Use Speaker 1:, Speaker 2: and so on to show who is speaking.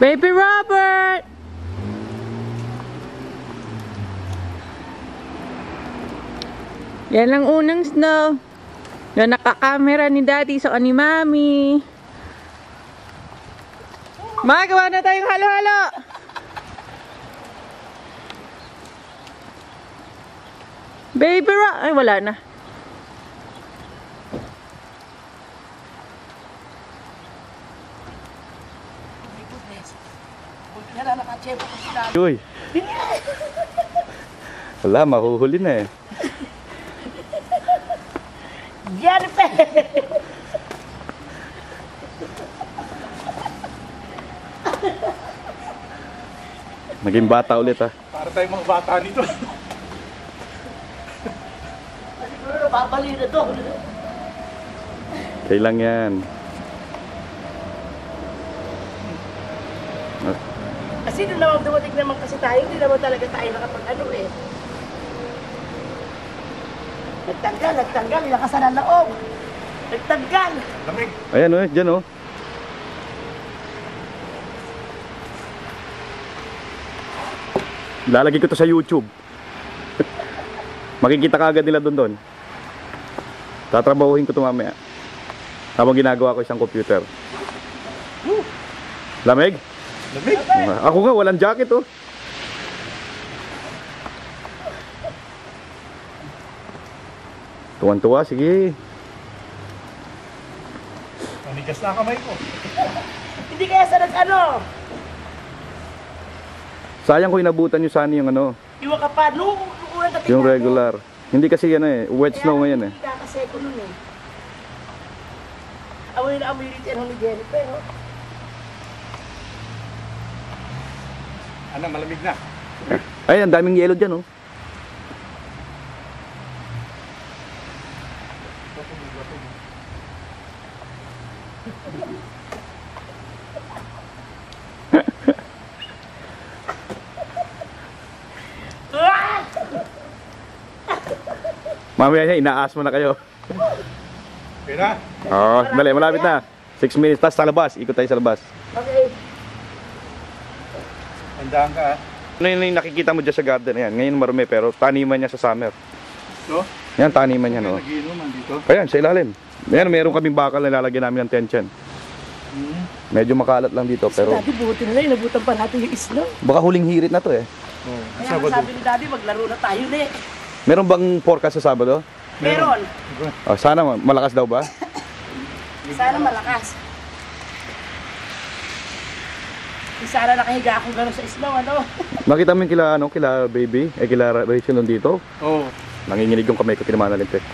Speaker 1: Baby Robert! Yan ang unang snow. Yung nakakamera ni Daddy sa ni Mami. Magawa na tayong halo-halo! Baby Robert! Ay, wala na.
Speaker 2: Uy. Wala, mahuhuli na eh.
Speaker 3: Yan pe!
Speaker 2: Naging bata ulit ha.
Speaker 4: Para tayong mga bata nito.
Speaker 3: Siguro babali na to.
Speaker 2: Kailang yan.
Speaker 3: Kasi nung naman dumating naman kasi tayo, hindi naman talaga tayo nakapag-ano eh. Nagtanggal, ilakasan ang loob. Nagtanggal.
Speaker 4: Lamig.
Speaker 2: Ayan oh, dyan oh. Lalagay ko to sa YouTube. Makikita ka agad nila doon. Tatrabahuhin ko to mamaya. Habang ginagawa ko isang computer. Lamig?
Speaker 4: Lamig.
Speaker 2: Ako nga, walang jacket oh. Tuwan-tuwa, sige.
Speaker 4: Manigas na kamay ko.
Speaker 3: Hindi kaya sa nag-ano.
Speaker 2: Sayang ko inabutan yung sana yung ano,
Speaker 3: Iwan ka pa. Nung unang dating
Speaker 2: yung
Speaker 3: natin,
Speaker 2: regular. Hindi kasi yan eh, wet snow ngayon eh.
Speaker 3: Hindi kasi ko nun eh. Amoy na amoy rito yan ni Jennifer. Oh.
Speaker 4: Ano, malamig na.
Speaker 2: Ay, ang daming yellow dyan oh. Mamaya niya, inaas mo na kayo.
Speaker 4: Okay na?
Speaker 2: Oo, dali, malapit na. 6 minutes, tas sa labas, ikot tayo sa labas.
Speaker 3: Okay.
Speaker 4: Handaan ka ha.
Speaker 2: Ano yung nakikita mo dyan sa garden? Ayan, ngayon marumi pero taniman niya sa summer.
Speaker 4: No?
Speaker 2: Yan, taniman niya no.
Speaker 4: Nagiinuman dito.
Speaker 2: Ayan, sa ilalim. Ayan, meron kaming bakal na lalagyan namin ng tension. Medyo makalat lang dito pero
Speaker 3: Dati buti na lang, inabutan pa natin yung snow.
Speaker 2: baka huling hirit na to eh.
Speaker 4: Oh,
Speaker 3: Kaya nga sabi ni Daddy, maglaro na tayo na eh.
Speaker 2: Meron bang forecast sa Sabado?
Speaker 3: Meron.
Speaker 2: Oh, sana malakas daw ba?
Speaker 3: Sana malakas. Sana nakahiga ako gano'n sa snow, ano?
Speaker 2: Nakita mo yung kila baby, kila Rachel nandito.
Speaker 4: Oo.
Speaker 2: Nanginginig yung kamay ko, tinamaan na lintik.